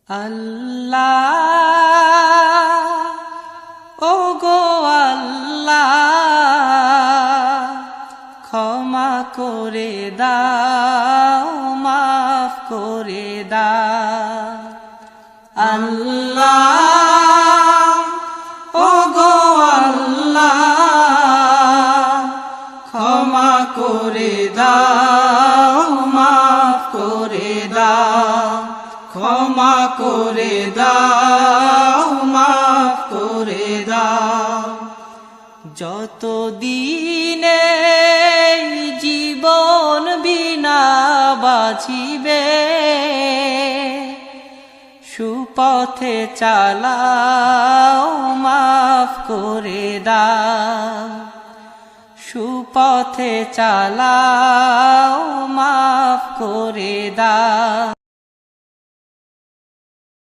আল্লাহ ও গো আল্লাহ ক্ষমা করে দাও মাফ করে দাও আল্লাহ ও গো আল্লাহ ক্ষমা করে দাও মাফ করে দাও ক্ষমা করে দাও মাফ করে দাও যতদিনে জীবন বিনা বাঁচিবে সুপথে চালাও মাফ করে দাও সুপথে চালাও মাফ করে দাও।